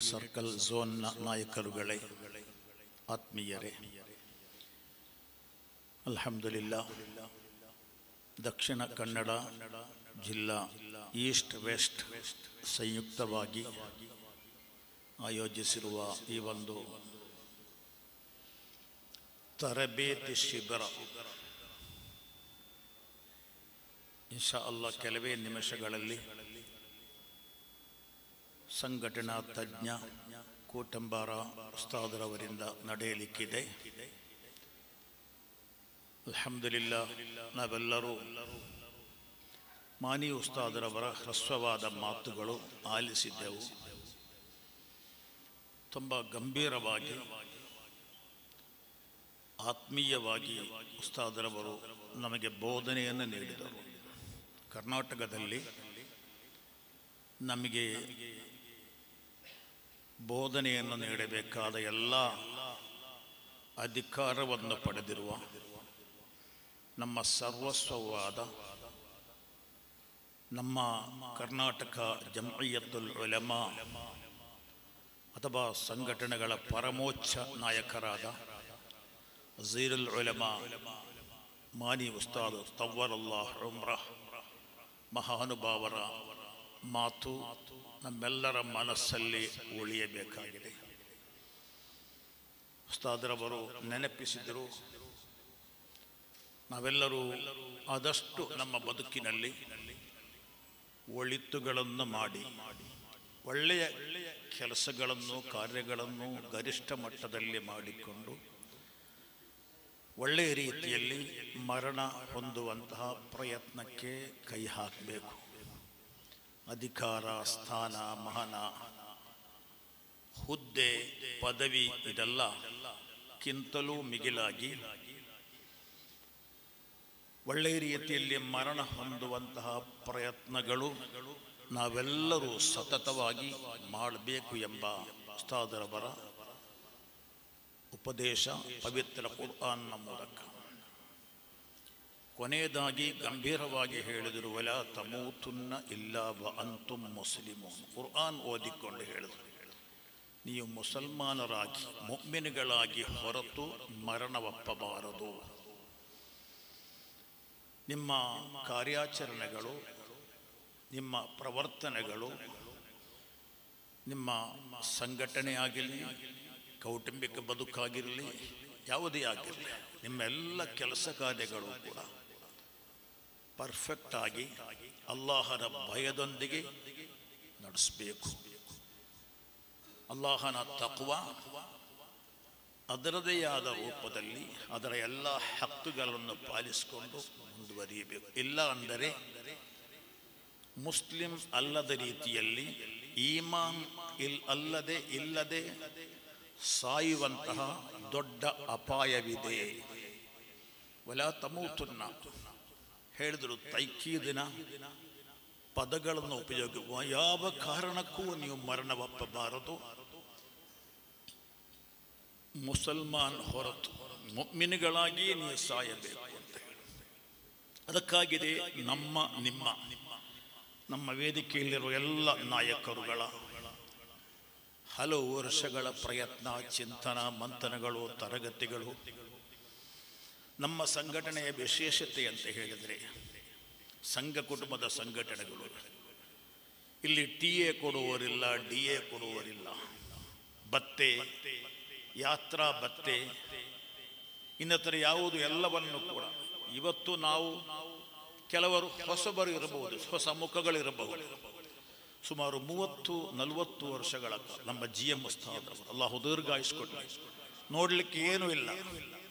Circle ಝೋನ್ನ ನಾಯಕರುಗಳೇ, ಆತ್ಮೀಯರೇ, ಅಲ್ಹಮ್ದುಲಿಲ್ಲಾ ದಕ್ಷಿಣ ಕನ್ನಡ ಜಿಲ್ಲಾ East West ಸಂಯುಕ್ತವಾಗಿ ಆಯೋಜಿಸಿರುವ ಈ ಒಂದು ತರಬೇತಿ ಶಿಬಿರ ಇನ್ಶಾ ಅಲ್ಲಾ ಕೆಲವೇ ನಿಮಿಷಗಳಲ್ಲಿ ಸಂಘಟನಾ ತಜ್ಞ ಕೋಟಂಬಾರ ಉಸ್ತಾದರವರಿಂದ ನಡೆಯಲಿಕ್ಕಿದೆ. ಅಲ್ಹಮ್ದುಲಿಲ್ಲಾ ನಾವೆಲ್ಲರೂ ಮಾನಿ ಉಸ್ತಾದರವರ ಹ್ರಸ್ವವಾದ ಮಾತುಗಳು ಆಲಿಸಿದ್ದೆವು. ತುಂಬ ಗಂಭೀರವಾಗಿ ಆತ್ಮೀಯವಾಗಿ ಉಸ್ತಾದರವರು ನಮಗೆ ಬೋಧನೆಯನ್ನು ನೀಡಿದರು. ಕರ್ನಾಟಕದಲ್ಲಿ ನಮಗೆ ಬೋಧನೆಯನ್ನು ನೀಡಬೇಕಾದ ಎಲ್ಲ ಅಧಿಕಾರವನ್ನು ಪಡೆದಿರುವ ನಮ್ಮ ಸರ್ವಸ್ವವಾದ ನಮ್ಮ ಕರ್ನಾಟಕ ಜಮ್ಇಯ್ಯತುಲ್ ಉಲಮಾ ಅಥವಾ ಸಂಘಟನೆಗಳ ಪರಮೋಚ್ಚ ನಾಯಕರಾದ ವಜೀರುಲ್ ಉಲಮಾ ಮಾನಿ ಉಸ್ತಾದ್ ತವ್ವಲಲ್ಲಾಹ್ ಉಮ್ರಹ್ ಮಹಾನುಭಾವರ ಮಾತು ನಮ್ಮೆಲ್ಲರ ಮನಸ್ಸಲ್ಲಿ ಉಳಿಯಬೇಕಾಗಿದೆ. ಉಸ್ತಾದರವರು ನೆನಪಿಸಿದರು, ನಾವೆಲ್ಲರೂ ಆದಷ್ಟು ನಮ್ಮ ಬದುಕಿನಲ್ಲಿ ಒಳಿತುಗಳನ್ನು ಮಾಡಿ ಒಳ್ಳೆಯ ಕೆಲಸಗಳನ್ನು ಕಾರ್ಯಗಳನ್ನು ಗರಿಷ್ಠ ಮಟ್ಟದಲ್ಲಿ ಮಾಡಿಕೊಂಡು ಒಳ್ಳೆಯ ರೀತಿಯಲ್ಲಿ ಮರಣ ಹೊಂದುವಂತಹ ಪ್ರಯತ್ನಕ್ಕೆ ಕೈ ಹಾಕಬೇಕು. ಅಧಿಕಾರ, ಸ್ಥಾನ, ಮಹನ, ಹುದ್ದೆ, ಪದವಿ ಇದೆಲ್ಲ ಕ್ಕಿಂತಲೂ ಮಿಗಿಲಾಗಿ ಒಳ್ಳೆಯ ರೀತಿಯಲ್ಲಿ ಮರಣ ಹೊಂದುವಂತಹ ಪ್ರಯತ್ನಗಳು ನಾವೆಲ್ಲರೂ ಸತತವಾಗಿ ಮಾಡಬೇಕು ಎಂಬ ಉಸ್ತಾದರವರ ಉಪದೇಶ ಪವಿತ್ರ ಕುರ್ಆನ್ನ ಮೂಲಕ. ಕೊನೆಯದಾಗಿ ಗಂಭೀರವಾಗಿ ಹೇಳಿದರು, ವಲಾ ತಮೂತುನ್ನ ಇಲ್ಲಾ ವ ಅಂತುಂ ಮುಸ್ಲಿಮೂನ್. ಕುರ್ಆನ್ ಓದಿಕೊಂಡು ಹೇಳಿದರು, ನೀವು ಮುಸಲ್ಮಾನರಾಗಿ ಮುಅ್ಮಿನ್ಗಳಾಗಿ ಹೊರತು ಮರಣವಪ್ಪಬಾರದು. ನಿಮ್ಮ ಕಾರ್ಯಾಚರಣೆಗಳು, ನಿಮ್ಮ ಪ್ರವರ್ತನೆಗಳು, ನಿಮ್ಮ ಸಂಘಟನೆ ಆಗಿರಲಿ, ಕೌಟುಂಬಿಕ ಬದುಕಾಗಿರಲಿ, ಯಾವುದೇ ಆಗಿರಲಿ, ನಿಮ್ಮೆಲ್ಲ ಕೆಲಸ ಕಾರ್ಯಗಳು ಕೂಡ ಪರ್ಫೆಕ್ಟ್ ಆಗಿ ಅಲ್ಲಾಹನ ಭಯದೊಂದಿಗೆ ನಡೆಸಬೇಕು. ಅಲ್ಲಾಹನ ತಕ್ವಾ ಅದರದೇ ಆದ ರೂಪದಲ್ಲಿ ಅದರ ಎಲ್ಲ ಹಕ್ಕುಗಳನ್ನು ಪಾಲಿಸಿಕೊಂಡು ಮುಂದುವರಿಯಬೇಕು. ಇಲ್ಲ ಅಂದರೆ ಮುಸ್ಲಿಂ ಅಲ್ಲದ ರೀತಿಯಲ್ಲಿ ಈಮಾನ್ ಇಲ್ಲದೆ ಸಾಯುವಂತಹ ದೊಡ್ಡ ಅಪಾಯವಿದೆ. ವಲಾ ತಮೂತುನ್ನ ಹೇಳಿದರು, ತೈಕೀದಿನ ಪದಗಳನ್ನು ಉಪಯೋಗಿಸುವ ಯಾವ ಕಾರಣಕ್ಕೂ ನೀವು ಮರಣವಪ್ಪಬಾರದು, ಮುಸಲ್ಮಾನ್ ಹೊರತು ಮುಅ್ಮಿನ್ಗಳಾಗಿಯೇ ನೀವು ಸಾಯಬೇಕು ಅಂತ ಹೇಳಿ. ಅದಕ್ಕಾಗಿದೆ ನಮ್ಮ ವೇದಿಕೆಯಲ್ಲಿರುವ ಎಲ್ಲ ನಾಯಕರುಗಳ ಹಲವು ವರ್ಷಗಳ ಪ್ರಯತ್ನ, ಚಿಂತನ, ಮಂಥನಗಳು, ತರಗತಿಗಳು. ನಮ್ಮ ಸಂಘಟನೆಯ ವಿಶೇಷತೆ ಅಂತ ಹೇಳಿದರೆ ಸಂಘ ಕುಟುಂಬದ ಸಂಘಟನೆಗಳು. ಇಲ್ಲಿ TA ಕೊಡುವವರಿಲ್ಲ, DA ಕೊಡುವವರಿಲ್ಲ. ಭತ್ತೆ, ಯಾತ್ರಾ ಭತ್ತೆ, ಇನ್ನಿತರ ಯಾವುದು ಎಲ್ಲವನ್ನು ಕೂಡ ಇವತ್ತು ನಾವು ಕೆಲವರು ಹೊಸಬರು ಇರಬಹುದು, ಹೊಸ ಮುಖಗಳಿರಬಹುದು. ಸುಮಾರು 30-40 ವರ್ಷಗಳ ನಮ್ಮ GM ಉಸ್ತಾದ್ ಅಲ್ಲಾಹು ದೀರ್ಘಾಯುಷ್ಕೊಡ್ಲಿ, ನೋಡಲಿಕ್ಕೆ ಏನೂ ಇಲ್ಲ.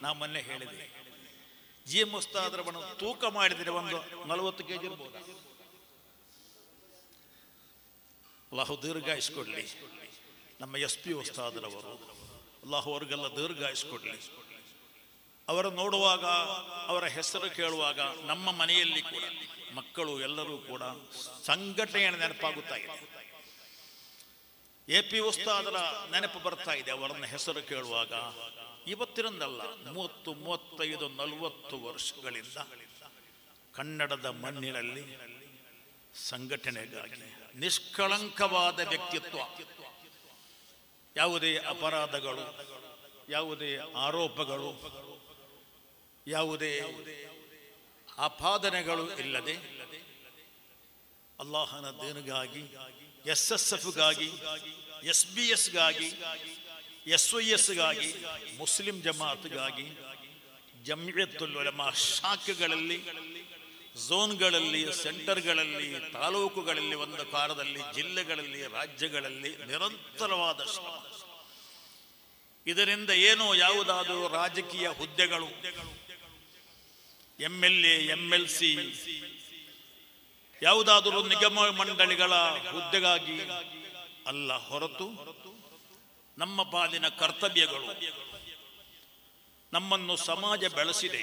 ನಾ ಮೊನ್ನೆ ಹೇಳಿದೆ, GM ಉಸ್ತಾದ್ರವನ್ನು ತೂಕ ಮಾಡಿದರೆ ಒಂದು 40 kg ಇರ್ಬೋದು. ಅಲ್ಲಾಹು ದೀರ್ಘಾಯುಷ್ಕೊಡ್ಲಿ. ನಮ್ಮ SP ಉಸ್ತಾದ್ರವರು ಅಲ್ಲಾಹು ಅವ್ರಿಗೆಲ್ಲ ದೀರ್ಘಾಯುಷ್ಕೊಡ್ಲಿ. ಅವರ ನೋಡುವಾಗ, ಅವರ ಹೆಸರು ಕೇಳುವಾಗ ನಮ್ಮ ಮನೆಯಲ್ಲಿ ಕೂಡ ಮಕ್ಕಳು ಎಲ್ಲರೂ ಕೂಡ ಸಂಘಟನೆಯ ನೆನಪಾಗುತ್ತಾ ಇದೆ. AP ಉಸ್ತಾದರ ನೆನಪು ಬರ್ತಾ ಇದೆ ಅವರನ್ನ ಹೆಸರು ಕೇಳುವಾಗ. ಇವತ್ತಿನದಲ್ಲ, 30, 35, 40 ವರ್ಷಗಳಿಂದ ಕನ್ನಡದ ಮಣ್ಣಿನಲ್ಲಿ ಸಂಘಟನೆಗಾಗಿ ನಿಷ್ಕಳಂಕವಾದ ವ್ಯಕ್ತಿತ್ವ, ಯಾವುದೇ ಅಪರಾಧಗಳು, ಯಾವುದೇ ಆರೋಪಗಳು, ಯಾವುದೇ ಆಪಾದನೆಗಳು ಇಲ್ಲದೆ ಅಲ್ಲಾಹನ ದೀನಿಗಾಗಿ, SSFಗಾಗಿ, SBS ಗಾಗಿ, SYSಗಾಗಿ, ಮುಸ್ಲಿಂ ಜಮಾತ್ಗಾಗಿ, ಜಮಿಯತುಲ್ ಉಲಮಾ ಶಾಖೆಗಳಲ್ಲಿ, ಝೋನ್ಗಳಲ್ಲಿ, ಸೆಂಟರ್ಗಳಲ್ಲಿ, ತಾಲೂಕುಗಳಲ್ಲಿ, ಒಂದು ಕಾಲದಲ್ಲಿ ಜಿಲ್ಲೆಗಳಲ್ಲಿ, ರಾಜ್ಯಗಳಲ್ಲಿ ನಿರಂತರವಾದ ಶ್ರಮ. ಇದರಿಂದ ಏನೋ ಯಾವುದಾದರೂ ರಾಜಕೀಯ ಹುದ್ದೆಗಳು, MLA, MLC, ಯಾವುದಾದರೂ ನಿಗಮ ಮಂಡಳಿಗಳ ಹುದ್ದೆಗಾಗಿ ಅಲ್ಲ ಹೊರತು ನಮ್ಮ ಪಾಲಿನ ಕರ್ತವ್ಯಗಳು. ನಮ್ಮನ್ನು ಸಮಾಜ ಬೆಳೆಸಿದೆ.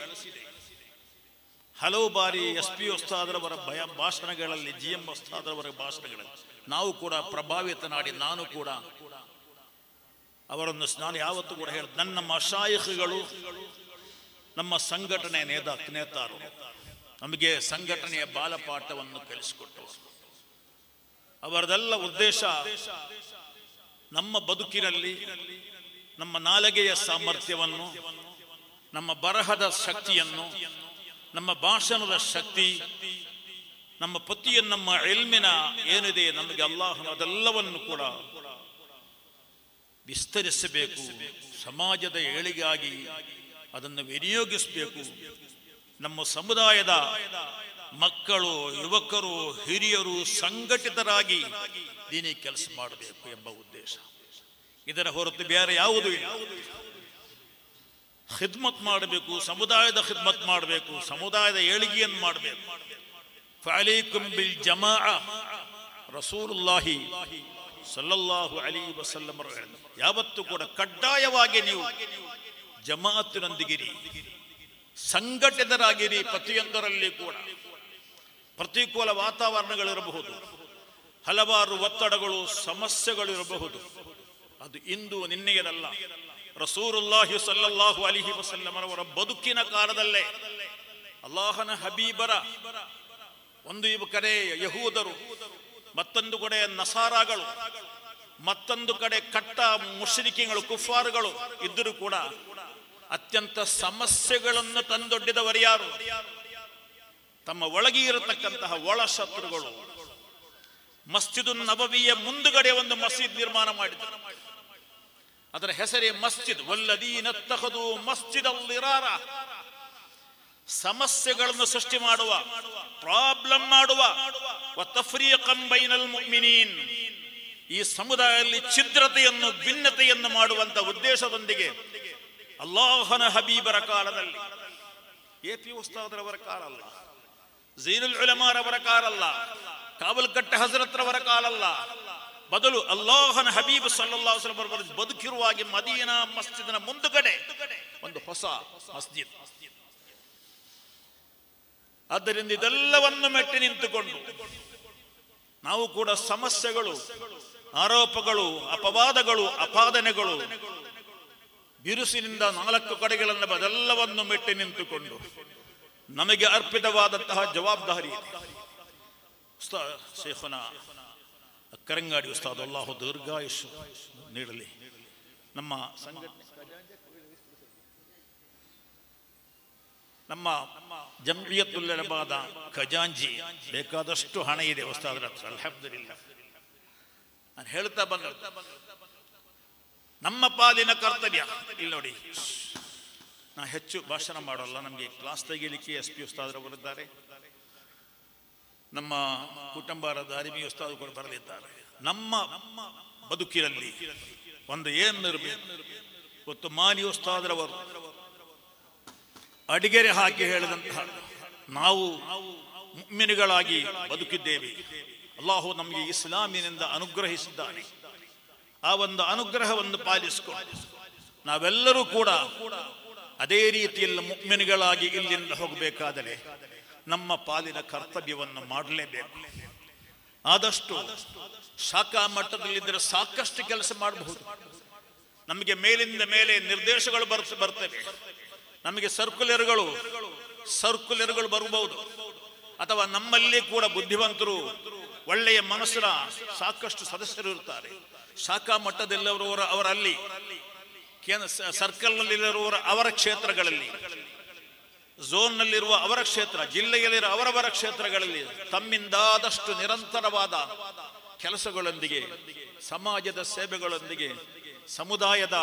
ಹಲವು ಬಾರಿ SP ಉಸ್ತಾದರವರ ಭಾಷಣಗಳಲ್ಲಿ, GM ಉಸ್ತಾದರವರ ಭಾಷಣಗಳಲ್ಲಿ ನಾವು ಕೂಡ ಪ್ರಭಾವಿತನಾಡಿ, ನಾನು ಕೂಡ ಅವರನ್ನು ನಾನು ಯಾವತ್ತೂ ಕೂಡ ಹೇಳ, ನನ್ನ ಮಶಾಯಿಖ್ಗಳು ನಮ್ಮ ಸಂಘಟನೆ ನೇತಾರು, ನಮಗೆ ಸಂಘಟನೆಯ ಬಾಲಪಾಠವನ್ನು ಕಲಿಸಿಕೊಟ್ಟರು. ಅವರದೆಲ್ಲ ಉದ್ದೇಶ ನಮ್ಮ ಬದುಕಿನಲ್ಲಿ ನಮ್ಮ ನಾಲಿಗೆಯ ಸಾಮರ್ಥ್ಯವನ್ನು, ನಮ್ಮ ಬರಹದ ಶಕ್ತಿಯನ್ನು, ನಮ್ಮ ಭಾಷಣದ ಶಕ್ತಿ, ನಮ್ಮ ಪತಿಯನ್ನು, ನಮ್ಮ ಇಲ್ಮಿನ ಏನಿದೆ ನಮಗೆ ಅಲ್ಲಾಹನ ಅದೆಲ್ಲವನ್ನು ಕೂಡ ವಿಸ್ತರಿಸಬೇಕು. ಸಮಾಜದ ಏಳಿಗೆಗಾಗಿ ಅದನ್ನು ವಿನಿಯೋಗಿಸಬೇಕು. ನಮ್ಮ ಸಮುದಾಯದ ಮಕ್ಕಳು, ಯುವಕರು, ಹಿರಿಯರು ಸಂಘಟಿತರಾಗಿ ದೀನಿ ಕೆಲಸ ಮಾಡಬೇಕು ಎಂಬ ಉದ್ದೇಶ. ಇದರ ಹೊರತು ಬೇರೆ ಯಾವುದೂ ಇಲ್ಲ. ಖಿದ್ಮತ್ ಮಾಡಬೇಕು, ಸಮುದಾಯದ ಖಿದ್ಮತ್ ಮಾಡಬೇಕು, ಸಮುದಾಯದ ಏಳಿಗೆಯನ್ನು ಮಾಡಬೇಕು. ಫಅಲೈಕುಂ ಬಿಲ್ ಜಮಾಅ, ರಸೂಲುಲ್ಲಾಹಿ ಸಲ್ಲಲ್ಲಾಹು ಅಲೈಹಿ ವಸಲ್ಲಂ ಯಾವತ್ತೂ ಕೂಡ ಕಡ್ಡಾಯವಾಗಿ ನೀವು ಜಮಾಅತ್ತಿನೊಂದಿಗಿರಿ, ಸಂಘಟಿತರಾಗಿರಿ. ಪ್ರತಿಯೊಂದರಲ್ಲಿ ಕೂಡ ಪ್ರತಿಕೂಲ ವಾತಾವರಣಗಳಿರಬಹುದು, ಹಲವಾರು ಒತ್ತಡಗಳು, ಸಮಸ್ಯೆಗಳಿರಬಹುದು. ಅದು ಇಂದು ನಿನ್ನೆಯದಲ್ಲ. ರಸೂಲುಲ್ಲಾಹಿ ಸಲ್ಲಲ್ಲಾಹು ಅಲೈಹಿ ವಸಲ್ಲಂ ಅವರ ಬದುಕಿನ ಕಾಲದಲ್ಲೇ ಅಲ್ಲಾಹನ ಹಬೀಬರ ಒಂದು ಕಡೆ ಯಹೂದರು, ಮತ್ತೊಂದು ಕಡೆ ನಸಾರಾಗಳು, ಮತ್ತೊಂದು ಕಡೆ ಕಟ್ಟ ಮುಶ್ರಿಕೀಗಳು, ಕುಫಾರುಗಳು ಇದ್ದರೂ ಕೂಡ ಅತ್ಯಂತ ಸಮಸ್ಯೆಗಳನ್ನು ತಂದೊಡ್ಡಿದವರು ಯಾರು? ತಮ್ಮ ಒಳಗೆ ಇರತಕ್ಕಂತಹ ಒಳ ಶತ್ರುಗಳು. ಮಸ್ಜಿದ್ ನಬವಿಯ ಮುಂದುಗಡೆ ಒಂದು ಮಸೀದ್ ನಿರ್ಮಾಣ ಮಾಡಿದರು. ಅದರ ಹೆಸರೇ ಮಸ್ಜಿದ್. ವಲ್ಲದೀನ ತಖದು ಮಸ್ಜಿದ್ ಅಲ್-ದಿರಾರ. ಸಮಸ್ಯೆಗಳನ್ನು ಸೃಷ್ಟಿ ಮಾಡುವ, ಪ್ರಾಬ್ಲಮ್ ಮಾಡುವ, ವತಫ್ರೀಕಂ ಬೈನಲ್ ಮುಅ್ಮಿನೀನ್, ಈ ಸಮುದಾಯದಲ್ಲಿ ಛಿದ್ರತೆಯನ್ನು, ಭಿನ್ನತೆಯನ್ನು ಮಾಡುವಂತ ಉದ್ದೇಶದೊಂದಿಗೆ ಅಲ್ಲಾಹನ ಹಬೀಬರ ಕಾಲದಲ್ಲಿ, AP ಉಸ್ತಾದರವರ ಕಾಲ ಅಲ್ಲ, ಝೀನುಲ್ ಉಲಮಾರವರ ಕಾಲ ಅಲ್ಲ, ಕಾವಲ್ಕಟ್ಟೆ ಹಜರತ್ರವರ ಕಾಲ ಅಲ್ಲ, ಬದಲು ಅಲ್ಲಾಹನ ಹಬೀಬ್ ಸಲ್ಲಲ್ಲಾಹು ಅಲೈಹಿ ವಸಲ್ಲಂ ಬದುಕಿರುವಾಗಿ ಮದೀನಾ ಮಸ್ಜಿದ್ನ ಮುಂದುಗಡೆ ಒಂದು ಹೊಸ ಮಸ್ಜಿದ್. ಆದ್ದರಿಂದ ಇದೆಲ್ಲವನ್ನು ಮೆಟ್ಟಿ ನಿಂತುಕೊಂಡು ನಾವು ಕೂಡ ಸಮಸ್ಯೆಗಳು, ಆರೋಪಗಳು, ಅಪವಾದಗಳು, ಅಪಾದನೆಗಳು, ಬಿರುಸಿನಿಂದ 4 ಕಡೆಗಳನ್ನು ಅದೆಲ್ಲವನ್ನು ಮೆಟ್ಟಿ ನಿಂತುಕೊಂಡು ನಮಗೆ ಅರ್ಪಿತವಾದಂತಹ ಜವಾಬ್ದಾರಿ ಶೇಖುನಾ ಕರಂಗಾಡಿ ಉಸ್ತಾದ್ ಅಲ್ಲಾಹು ದೀರ್ಘಾಯುಷ್ ನೀಡಲಿ. ನಮ್ಮ ನಮ್ಮ ಜಮ್ಇಯತುಲ್ ಉಲಮಾದ ಖಜಾಂಜಿ ಬೇಕಾದಷ್ಟು ಹಣ ಇದೆ ಉಸ್ತಾದರ ಹತ್ರ, ಅಲ್ಹಮ್ದುಲಿಲ್ಲಾಹ್. ನಾನು ಹೇಳ್ತಾ ಬಂದ ನಮ್ಮ ಪಾಲಿನ ಕರ್ತವ್ಯ ಇಲ್ಲಿ ನೋಡಿ. ನಾ ಹೆಚ್ಚು ಭಾಷಣ ಮಾಡೋಲ್ಲ, ನಮಗೆ ಕ್ಲಾಸ್ ತೆಗಿಲಿಕ್ಕೆ SP ಉಸ್ತಾದರವರಿದ್ದಾರೆ, ನಮ್ಮ ಕುಟುಂಬರ ದಾರಿಮಿ ಉಸ್ತಾದ್ ಕೂಡ ಬರಲಿದ್ದಾರೆ. ನಮ್ಮ ಬದುಕಿನಲ್ಲಿ ಒಂದು ಏನಿರಬೇಕು. ಇವತ್ತು ಮಾನಿ ಉಸ್ತಾದರವರು ಅಡಿಗೆರೆ ಹಾಕಿ ಹೇಳಿದಂತಹ ನಾವು ಮುಅ್ಮಿನ್ಗಳಾಗಿ ಬದುಕಿದ್ದೇವೆ. ಅಲ್ಲಾಹು ನಮಗೆ ಇಸ್ಲಾಮಿನಿಂದ ಅನುಗ್ರಹಿಸಿದ್ದಾನೆ. ಆ ಒಂದು ಅನುಗ್ರಹವನ್ನು ಪಾಲಿಸಿಕೊಂಡು ನಾವೆಲ್ಲರೂ ಕೂಡ ಅದೇ ರೀತಿಯಲ್ಲಿ ಮುಅ್ಮಿನ್ಗಳಾಗಿ ಇಲ್ಲಿಂದ ಹೋಗಬೇಕಾದರೆ ನಮ್ಮ ಪಾಲಿನ ಕರ್ತವ್ಯವನ್ನು ಮಾಡಲೇಬೇಕು. ಆದಷ್ಟು ಶಾಖಾ ಮಟ್ಟದಲ್ಲಿದ್ದರೆ ಸಾಕಷ್ಟು ಕೆಲಸ ಮಾಡಬಹುದು. ನಮಗೆ ಮೇಲಿಂದ ಮೇಲೆ ನಿರ್ದೇಶಗಳು ಬರ್ತವೆ. ನಮಗೆ ಸರ್ಕ್ಯುಲರ್ಗಳು ಬರಬಹುದು. ಅಥವಾ ನಮ್ಮಲ್ಲಿ ಕೂಡ ಬುದ್ಧಿವಂತರು ಒಳ್ಳೆಯ ಮನಸ್ಸಿನ ಸಾಕಷ್ಟು ಸದಸ್ಯರು ಇರ್ತಾರೆ. ಶಾಖಾ ಮಟ್ಟದಲ್ಲಿರುವವರು ಅವರಲ್ಲಿ, ಸರ್ಕಲ್ನಲ್ಲಿರುವವರು ಅವರ ಕ್ಷೇತ್ರಗಳಲ್ಲಿ, ಝೋನ್ನಲ್ಲಿರುವ ಅವರ ಕ್ಷೇತ್ರ, ಜಿಲ್ಲೆಯಲ್ಲಿರುವ ಅವರವರ ಕ್ಷೇತ್ರಗಳಲ್ಲಿ ತಮ್ಮಿಂದಾದಷ್ಟು ನಿರಂತರವಾದ ಕೆಲಸಗಳೊಂದಿಗೆ, ಸಮಾಜದ ಸೇವೆಗಳೊಂದಿಗೆ, ಸಮುದಾಯದ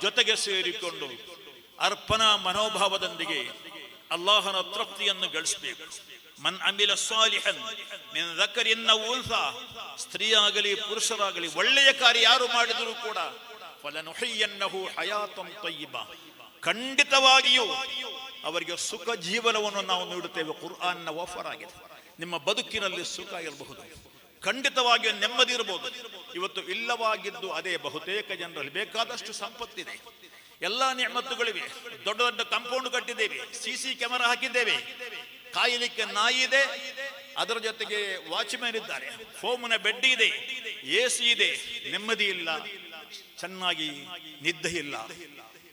ಜೊತೆಗೆ ಸೇರಿಕೊಂಡು ಅರ್ಪಣಾ ಮನೋಭಾವದೊಂದಿಗೆ ಅಲ್ಲಾಹನ ತೃಪ್ತಿಯನ್ನು ಗಳಿಸಬೇಕು. ಮನ್ ಅಮಿಲ ಸಾಲಿಹನ್ ಮಿನ್ ذكرٍ أو أنثى, ಸ್ತ್ರೀಯಾಗಲಿ ಪುರುಷರಾಗಲಿ ಒಳ್ಳೆಯ ಕಾರ್ಯ ಯಾರು ಮಾಡಿದರೂ ಕೂಡ ಫಲನುಹಯ್ಯನ್ನಹು ಹಯಾತನ್ ತಯ್ಯಿಬಾ, ಖಂಡಿತವಾಗಿಯೂ ಅವರಿಗೆ ಸುಖ ಜೀವನವನ್ನು ನಾವು ನೀಡುತ್ತೇವೆ. ಕುರ್ಆನ್ನ ಆಫರ್ ಆಗಿದೆ. ನಿಮ್ಮ ಬದುಕಿನಲ್ಲಿ ಸುಖ ಇರಬಹುದು, ಖಂಡಿತವಾಗಿಯೂ ನೆಮ್ಮದಿ ಇರಬಹುದು. ಇವತ್ತು ಇಲ್ಲವಾಗಿದ್ದು ಅದೇ. ಬಹುತೇಕ ಜನರಲ್ಲಿ ಬೇಕಾದಷ್ಟು ಸಂಪತ್ತಿದೆ, ಎಲ್ಲಾ ನಿಅಮತ್ತುಗಳಿವೆ, ದೊಡ್ಡ ದೊಡ್ಡ ಕಾಂಪೌಂಡ್ ಕಟ್ಟಿದ್ದೇವೆ, ಸಿಸಿ ಕ್ಯಾಮೆರಾ ಹಾಕಿದ್ದೇವೆ, ಕಾಯಲಿಕ್ಕೆ ನಾಯಿ ಇದೆ, ಅದರ ಜೊತೆಗೆ ವಾಚ್ಮ್ಯಾನ್ ಇದ್ದಾರೆ, ಫೋಮ್ನ ಬೆಡ್ ಇದೆ, AC ಇದೆ, ನೆಮ್ಮದಿ ಇಲ್ಲ, ಚೆನ್ನಾಗಿ ನಿದ್ದೆ ಇಲ್ಲ.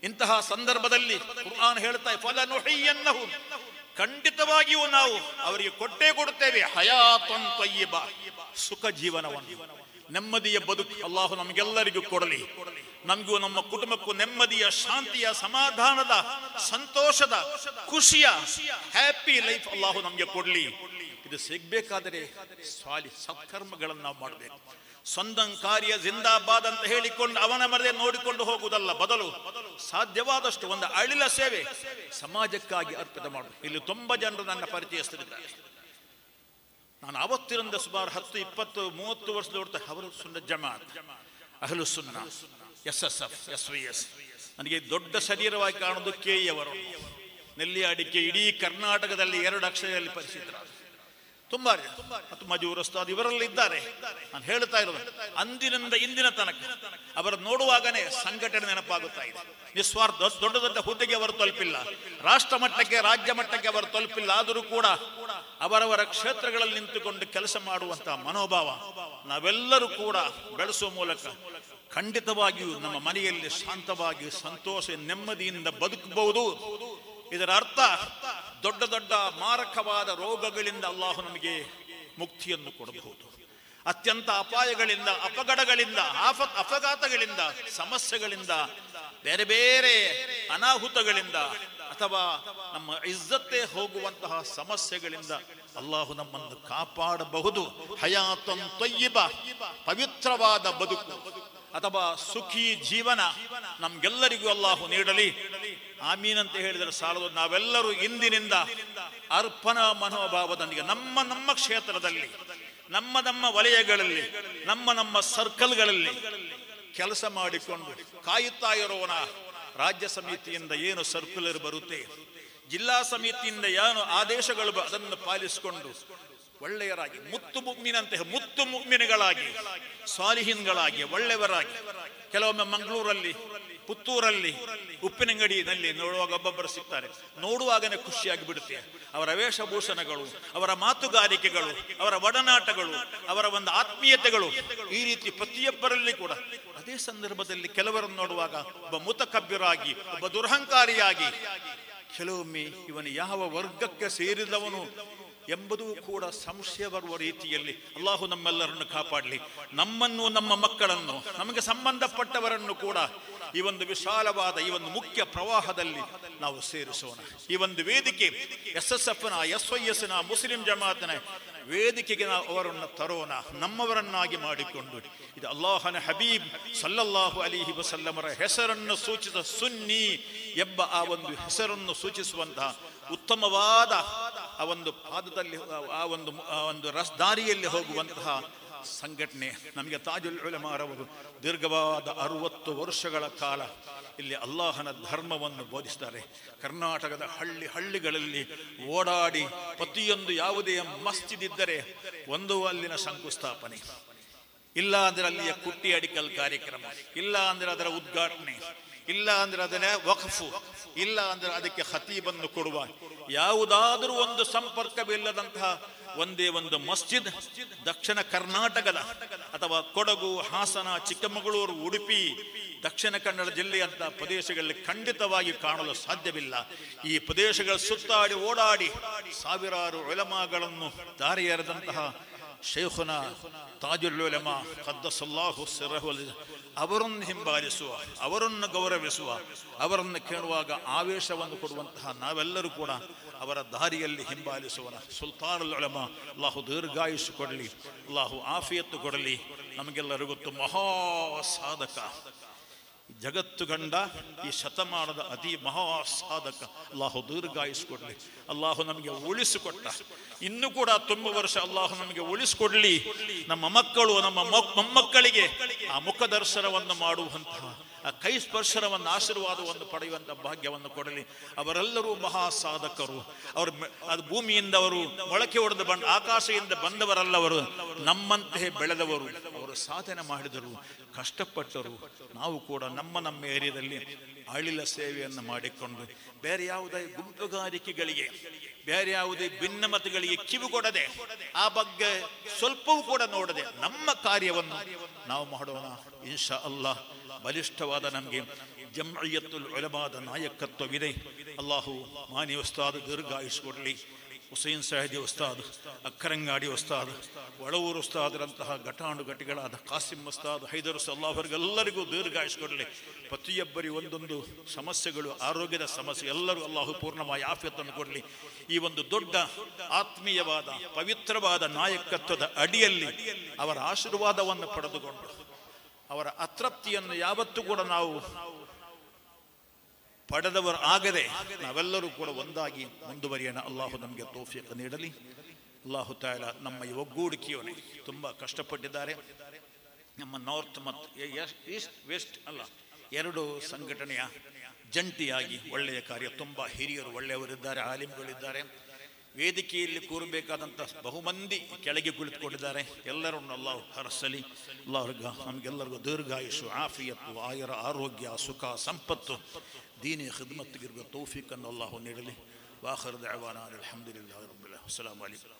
ಇಂತಹ ಸಂದರ್ಭದಲ್ಲಿ ಕುರ್ಆನ್ ಹೇಳ್ತಾ ಫಲನುಹಯ್ಯನ್ನಹು, ಖಂಡಿತವಾಗಿಯೂ ನಾವು ಅವರಿಗೆ ಕೊಟ್ಟೇ ಕೊಡುತ್ತೇವೆ ಹಯಾತನ್ ತಯ್ಯಿಬಾ, ಸುಖ ಜೀವನವನ್ನು, ನೆಮ್ಮದಿಯ ಬದುಕು ಅಲ್ಲಾಹು ನಮಗೆಲ್ಲರಿಗೂ ಕೊಡಲಿ. ನಮಗೂ ನಮ್ಮ ಕುಟುಂಬಕ್ಕೂ ನೆಮ್ಮದಿಯ, ಶಾಂತಿಯ, ಸಮಾಧಾನದ, ಸಂತೋಷದ, ಖುಷಿಯ ಹ್ಯಾಪಿ ಲೈಫ್ ಅಲ್ಲಾಹು ನಮಗೆ ಕೊಡಲಿ. ಇದು ಸಿಗ್ಬೇಕಾದರೆ ಸತ್ಕರ್ಮಗಳನ್ನು ನಾವು ಮಾಡಬೇಕು. ಸ್ವಂತ ಕಾರ್ಯ ಜಿಂದಾಬಾದ್ ಅಂತ ಹೇಳಿಕೊಂಡು ಅವನ ಮರದೆ ನೋಡಿಕೊಂಡು ಹೋಗುವುದಲ್ಲ, ಬದಲು ಸಾಧ್ಯವಾದಷ್ಟು ಒಂದು ಅಳಿಲ ಸೇವೆ ಸಮಾಜಕ್ಕಾಗಿ ಅರ್ಪಿತ ಮಾಡುವುದು. ಇಲ್ಲಿ ತುಂಬಾ ಜನರು ನನ್ನ ಪರಿಚಯಿಸುತ್ತಿದ್ದಾರೆ. ನಾನು ಅವತ್ತಿನಿಂದ ಸುಮಾರು 10, 20, 30 ವರ್ಷದ ಹೊರತು ಅವರು ಸುನ್ನ ಜಮಾತ್, ಅಹ್ಲು ಸುನ್ನ, SSF, SVS, ನನಗೆ ದೊಡ್ಡ ಶರೀರವಾಗಿ ಕಾಣುವುದು KE ಅವರು, ನೆಲ್ಲಿ ಅಡಿಕೆ ಇಡೀ ಕರ್ನಾಟಕದಲ್ಲಿ 2 ಅಕ್ಷರದಲ್ಲಿ ಪರಿಚಿತರಾದ ತುಂಬಾ ಮತ್ತು ಮಜೂರ್ ಉಸ್ತಾದ್ ಇವರೆಲ್ಲ ಇದ್ದಾರೆ. ನಾನು ಹೇಳ್ತಾ ಇರೋದು ಅಂದಿನಿಂದ ಇಂದಿನ ತನಕ ಅವರ ನೋಡುವಾಗನೇ ಸಂಘಟನೆ ನೆನಪಾಗುತ್ತಾ ಇದೆ. ನಿಸ್ವಾರ್ಥ ದೊಡ್ಡ ದೊಡ್ಡ ಹುದ್ದೆಗೆ ಅವರು ತಲುಪಿಲ್ಲ, ರಾಷ್ಟ್ರ ಮಟ್ಟಕ್ಕೆ, ರಾಜ್ಯ ಮಟ್ಟಕ್ಕೆ ಅವರು ತಲುಪಿಲ್ಲ. ಆದರೂ ಕೂಡ ಅವರವರ ಕ್ಷೇತ್ರಗಳಲ್ಲಿ ನಿಂತುಕೊಂಡು ಕೆಲಸ ಮಾಡುವಂತಹ ಮನೋಭಾವ ನಾವೆಲ್ಲರೂ ಕೂಡ ಬೆಳೆಸುವ ಮೂಲಕ ಖಂಡಿತವಾಗಿಯೂ ನಮ್ಮ ಮನೆಯಲ್ಲಿ ಶಾಂತವಾಗಿ, ಸಂತೋಷ, ನೆಮ್ಮದಿಯಿಂದ ಬದುಕಬಹುದು. ಇದರ ಅರ್ಥ ದೊಡ್ಡ ದೊಡ್ಡ ಮಾರಕವಾದ ರೋಗಗಳಿಂದ ಅಲ್ಲಾಹು ನಮಗೆ ಮುಕ್ತಿಯನ್ನು ಕೊಡಬಹುದು. ಅತ್ಯಂತ ಅಪಾಯಗಳಿಂದ, ಅಪಘಾತಗಳಿಂದ, ಅಪಘಾತಗಳಿಂದ, ಸಮಸ್ಯೆಗಳಿಂದ, ಬೇರೆ ಬೇರೆ ಅನಾಹುತಗಳಿಂದ ಅಥವಾ ನಮ್ಮ ಇಜ್ಜತ್ತೇ ಹೋಗುವಂತಹ ಸಮಸ್ಯೆಗಳಿಂದ ಅಲ್ಲಾಹು ನಮ್ಮನ್ನು ಕಾಪಾಡಬಹುದು. ಹಯಾತನ್ ತಯ್ಯಿಬಾ, ಪವಿತ್ರವಾದ ಬದುಕು ಅಥವಾ ಸುಖಿ ಜೀವನ ನಮ್ಗೆಲ್ಲರಿಗೂ ಅಲ್ಲಾಹು ನೀಡಲಿ. ಆಮೀನ್ ಅಂತ ಹೇಳಿದರೆ ಸಾಲದು. ನಾವೆಲ್ಲರೂ ಇಂದಿನಿಂದ ಅರ್ಪಣಾ ಮನೋಭಾವದೊಂದಿಗೆ ನಮ್ಮ ಕ್ಷೇತ್ರದಲ್ಲಿ, ನಮ್ಮ ವಲಯಗಳಲ್ಲಿ, ನಮ್ಮ ಸರ್ಕಲ್ಗಳಲ್ಲಿ ಕೆಲಸ ಮಾಡಿಕೊಂಡು ಕಾಯುತ್ತಾ ಇರೋಣ. ರಾಜ್ಯ ಸಮಿತಿಯಿಂದ ಏನು ಸರ್ಕ್ಯುಲರ್ ಬರುತ್ತೆ, ಜಿಲ್ಲಾ ಸಮಿತಿಯಿಂದ ಏನು ಆದೇಶಗಳು ಅದನ್ನು ಪಾಲಿಸಿಕೊಂಡು ಒಳ್ಳೆಯರಾಗಿ, ಮುತ್ತು ಮುಗ್ಮಿನಗಳಾಗಿ, ಸಾಲಿಹಿನ್ಗಳಾಗಿ, ಒಳ್ಳೆಯವರಾಗಿ. ಕೆಲವೊಮ್ಮೆ ಮಂಗಳೂರಲ್ಲಿ, ಪುತ್ತೂರಲ್ಲಿ, ಉಪ್ಪಿನಂಗಡಿಯಲ್ಲಿ ನೋಡುವಾಗ ಒಬ್ಬೊಬ್ಬರು ಸಿಗ್ತಾರೆ. ನೋಡುವಾಗನೇ ಖುಷಿಯಾಗಿ ಬಿಡುತ್ತೆ. ಅವರ ವೇಷಭೂಷಣಗಳು, ಅವರ ಮಾತುಗಾರಿಕೆಗಳು, ಅವರ ಒಡನಾಟಗಳು, ಅವರ ಒಂದು ಆತ್ಮೀಯತೆಗಳು, ಈ ರೀತಿ ಪ್ರತಿಯೊಬ್ಬರಲ್ಲಿ ಕೂಡ. ಅದೇ ಸಂದರ್ಭದಲ್ಲಿ ಕೆಲವರನ್ನು ನೋಡುವಾಗ ಒಬ್ಬ ಮುತಕಬ್ಬಿರಾಗಿ, ಒಬ್ಬ ದುರಹಂಕಾರಿಯಾಗಿ, ಕೆಲವೊಮ್ಮೆ ಇವನು ಯಾವ ವರ್ಗಕ್ಕೆ ಸೇರಿದವನು ಎಂಬುದು ಕೂಡ ಸಂಶಯ ಬರುವ ರೀತಿಯಲ್ಲಿ ಅಲ್ಲಾಹು ನಮ್ಮೆಲ್ಲರನ್ನು ಕಾಪಾಡಲಿ. ನಮ್ಮನ್ನು, ನಮ್ಮ ಮಕ್ಕಳನ್ನು, ನಮಗೆ ಸಂಬಂಧಪಟ್ಟವರನ್ನು ಕೂಡ ಈ ಒಂದು ವಿಶಾಲವಾದ, ಈ ಒಂದು ಮುಖ್ಯ ಪ್ರವಾಹದಲ್ಲಿ ನಾವು ಸೇರಿಸೋಣ. ಈ ಒಂದು ವೇದಿಕೆ SSFನ, SYSನ, ಮುಸ್ಲಿಂ ಜಮಾತ್ನ ವೇದಿಕೆಗೆ ನಾವು ಅವರನ್ನು ತರೋಣ, ನಮ್ಮವರನ್ನಾಗಿ ಮಾಡಿಕೊಂಡು. ಇದು ಅಲ್ಲಾಹನ ಹಬೀಬ್ ಸಲ್ಲಲ್ಲಾಹು ಅಲೈಹಿ ವಸಲ್ಲಮರ ಹೆಸರನ್ನು ಸೂಚಿಸಿದ ಸುನ್ನಿ ಎಂಬ ಆ ಒಂದು ಹೆಸರನ್ನು ಸೂಚಿಸುವಂತಹ ಉತ್ತಮವಾದ ಆ ಒಂದು ಪಾದದಲ್ಲಿ, ಆ ಒಂದು ದಾರಿಯಲ್ಲಿ ಹೋಗುವಂತಹ ಸಂಘಟನೆ. ನಮಗೆ ತಾಜುಲ್ ಉಲಮಾರವರು ದೀರ್ಘವಾದ 60 ವರ್ಷಗಳ ಕಾಲ ಇಲ್ಲಿ ಅಲ್ಲಾಹನ ಧರ್ಮವನ್ನು ಬೋಧಿಸಿದ್ದಾರೆ. ಕರ್ನಾಟಕದ ಹಳ್ಳಿಗಳಲ್ಲಿ ಓಡಾಡಿ ಪ್ರತಿಯೊಂದು ಯಾವುದೇ ಮಸ್ಜಿದ್ ಇದ್ದರೆ ಒಂದು ಅಲ್ಲಿನ ಶಂಕುಸ್ಥಾಪನೆ, ಇಲ್ಲ ಅಂದ್ರೆ ಅಲ್ಲಿಯ ಕುಟ್ಟಿ ಅಡಿಕಲ್ ಕಾರ್ಯಕ್ರಮ, ಇಲ್ಲ ಅಂದ್ರೆ ಅದರ ಉದ್ಘಾಟನೆ, ಇಲ್ಲ ಅಂದ್ರೆ ಅದನ್ನ ವಕ್ಫು, ಇಲ್ಲ ಅಂದ್ರೆ ಅದಕ್ಕೆ ಖತೀಬನ್ನು ಕೊಡುವ, ಯಾವುದಾದರೂ ಒಂದು ಸಂಪರ್ಕವಿಲ್ಲದಂತಹ ಒಂದೇ ಒಂದು ಮಸ್ಜಿದ್ ದಕ್ಷಿಣ ಕರ್ನಾಟಕದ ಅಥವಾ ಕೊಡಗು, ಹಾಸನ, ಚಿಕ್ಕಮಗಳೂರು, ಉಡುಪಿ, ದಕ್ಷಿಣ ಕನ್ನಡ ಜಿಲ್ಲೆಯಂತಹ ಪ್ರದೇಶಗಳಲ್ಲಿ ಖಂಡಿತವಾಗಿ ಕಾಣಲು ಸಾಧ್ಯವಿಲ್ಲ. ಈ ಪ್ರದೇಶಗಳ ಸುತ್ತಾಡಿ ಓಡಾಡಿ ಸಾವಿರಾರು ಉಲಮಾಗಳನ್ನು ದಾರಿ ಎರೆದಂತಹ ಶೈಖುನಾ ತಾಜುಲ್ ಉಲಮಾ ಖದ್ದಸಲ್ಲಾಹು ಸಿರ್ರಹು ಅವರನ್ನು ಹಿಂಬಾಲಿಸುವ, ಅವರನ್ನು ಗೌರವಿಸುವ, ಅವರನ್ನು ಕೇಳುವಾಗ ಆವೇಶವನ್ನು ಕೊಡುವಂತಹ ನಾವೆಲ್ಲರೂ ಕೂಡ ಅವರ ದಾರಿಯಲ್ಲಿ ಹಿಂಬಾಲಿಸುವನ. ಸುಲ್ತಾನುಲ್ ಉಲಮಾ ಅಲ್ಲಾಹು ದೀರ್ಘಾಯುಷ್ ಕೊಡಲಿ, ಅಲ್ಲಾಹು ಆಫಿಯತ್ತು ಕೊಡಲಿ. ನಮಗೆಲ್ಲರಿಗೂ ಗೊತ್ತು ಮಹಾ ಸಾಧಕ, ಜಗತ್ತು ಕಂಡ ಈ ಶತಮಾನದ ಅತಿ ಮಹಾ ಸಾಧಕ. ಅಲ್ಲಾಹು ದೀರ್ಘಾಯುಸ್ಕೊಡ್ಲಿ, ಅಲ್ಲಾಹು ನಮಗೆ ಉಳಿಸಿಕೊಟ್ಟ. ಇನ್ನು ಕೂಡ ತುಂಬ ವರ್ಷ ಅಲ್ಲಾಹು ನಮಗೆ ಉಳಿಸಿಕೊಡ್ಲಿ. ನಮ್ಮ ಮಕ್ಕಳು, ನಮ್ಮ ಮೊಮ್ಮಕ್ಕಳಿಗೆ ಆ ಮುಖ ದರ್ಶನವನ್ನು ಮಾಡುವಂತಹ, ಆ ಕೈ ಸ್ಪರ್ಶನವನ್ನು, ಆಶೀರ್ವಾದವನ್ನು ಪಡೆಯುವಂತಹ ಭಾಗ್ಯವನ್ನು ಕೊಡಲಿ. ಅವರೆಲ್ಲರೂ ಮಹಾ ಸಾಧಕರು. ಅದು ಭೂಮಿಯಿಂದ ಅವರು ಮೊಳಕೆ ಹೊಡೆದು ಆಕಾಶದಿಂದ ಬಂದವರಲ್ಲವರು, ನಮ್ಮಂತೆ ಬೆಳೆದವರು. ಅವರು ಸಾಧನೆ ಮಾಡಿದರು, ಕಷ್ಟಪಟ್ಟರು. ನಾವು ಕೂಡ ನಮ್ಮ ಏರಿಯಾದಲ್ಲಿ ಅಳಿಲ ಸೇವೆಯನ್ನು ಮಾಡಿಕೊಂಡು ಬೇರೆ ಯಾವುದೇ ಗುಂಪುಗಾರಿಕೆಗಳಿಗೆ, ಬೇರೆ ಯಾವುದೇ ಭಿನ್ನಮತಗಳಿಗೆ ಕಿವಿಗೊಡದೆ, ಆ ಬಗ್ಗೆ ಸ್ವಲ್ಪವೂ ಕೂಡ ನೋಡದೆ ನಮ್ಮ ಕಾರ್ಯವನ್ನು ನಾವು ಮಾಡೋಣ. ಇನ್ಶಾ ಅಲ್ಲಾಹ್ ಬಲಿಷ್ಠವಾದ ನಮಗೆ ಜಮ್ಇಯತುಲ್ ಉಲಮಾದ ನಾಯಕತ್ವವಿದೆ. ಅಲ್ಲಾಹು ಮಾನಿ ಉಸ್ತಾದ್ ದೀರ್ಘಾಯುಷ್ಕೊಡಲಿ. ಹುಸೈನ್ ಸಹದಿ ಉಸ್ತಾದ್, ಅಕ್ಕರಂಗಾಡಿ ಉಸ್ತಾದ್, ಒಳವೂರು ಉಸ್ತಾದರಂತಹ ಘಟಾನುಘಟಿಗಳಾದ ಕಾಸಿಂ ಉಸ್ತಾದ್, ಹೈದರ್ ಉಸ್ತಾದ್, ಅವರಿಗೆಲ್ಲರಿಗೂ ದೀರ್ಘಾಯುಷ್ಕೊಡಲಿ. ಪ್ರತಿಯೊಬ್ಬರಿಗೆ ಒಂದೊಂದು ಸಮಸ್ಯೆಗಳು, ಆರೋಗ್ಯದ ಸಮಸ್ಯೆ, ಎಲ್ಲರೂ ಅಲ್ಲಾಹು ಪೂರ್ಣವಾಗಿ ಆಫಿಯತ್ತನ್ನು ಕೊಡಲಿ. ಈ ಒಂದು ದೊಡ್ಡ ಆತ್ಮೀಯವಾದ ಪವಿತ್ರವಾದ ನಾಯಕತ್ವದ ಅಡಿಯಲ್ಲಿ ಅವರ ಆಶೀರ್ವಾದವನ್ನು ಪಡೆದುಕೊಂಡು ಅವರ ಅತೃಪ್ತಿಯನ್ನು ಯಾವತ್ತೂ ಕೂಡ ನಾವು ಪಡೆದವರು ಆಗದೆ ನಾವೆಲ್ಲರೂ ಕೂಡ ಒಂದಾಗಿ ಮುಂದುವರಿಯೋಣ. ಅಲ್ಲಾಹು ನಮಗೆ ತೌಫೀಕ್ ನೀಡಲಿ. ಅಲ್ಲಾಹು ತಾಲ ನಮ್ಮ ಈ ಒಗ್ಗೂಡಿಕೆಯವನೇ ತುಂಬ ಕಷ್ಟಪಟ್ಟಿದ್ದಾರೆ. ನಮ್ಮ ನಾರ್ತ್ ಮತ್ತು ಈಸ್ಟ್ ವೆಸ್ಟ್ ಎರಡು ಸಂಘಟನೆಯ ಜಂಟಿಯಾಗಿ ಒಳ್ಳೆಯ ಕಾರ್ಯ, ತುಂಬ ಹಿರಿಯರು ಒಳ್ಳೆಯವರಿದ್ದಾರೆ, ಆಲಿಮ್ಗಳಿದ್ದಾರೆ. ವೇದಿಕೆಯಲ್ಲಿ ಕೂರಬೇಕಾದಂಥ ಬಹುಮಂದಿ ಕೆಳಗೆ ಕುಳಿತುಕೊಂಡಿದ್ದಾರೆ. ಎಲ್ಲರನ್ನು ಅಲ್ಲಾಹು ಹರಸಲಿ. ಅಲ್ಲಾಹ್ಗ ನಮಗೆಲ್ಲರಿಗೂ ದೀರ್ಘಾಯುಷು, ಆಫಿಯತ್ತು, ಆಯರ ಆರೋಗ್ಯ, ಸುಖ, ಸಂಪತ್ತು, ದೀನಿ ಖಿದ್ಮತ್ಗಿರುವ ತೌಫೀಕನ್ನು ಅಲ್ಲಾಹು ನೀಡಲಿ. ವಾಖಿರ್ ದಅವಾನಾ ಅಲ್ಹಮ್ದುಲಿಲ್ಲಾಹಿ ರಬ್ಬಿಲ್ ಆಲಮೀನ್. ಅಸ್ಸಲಾಮು ಅಲೈಕುಂ.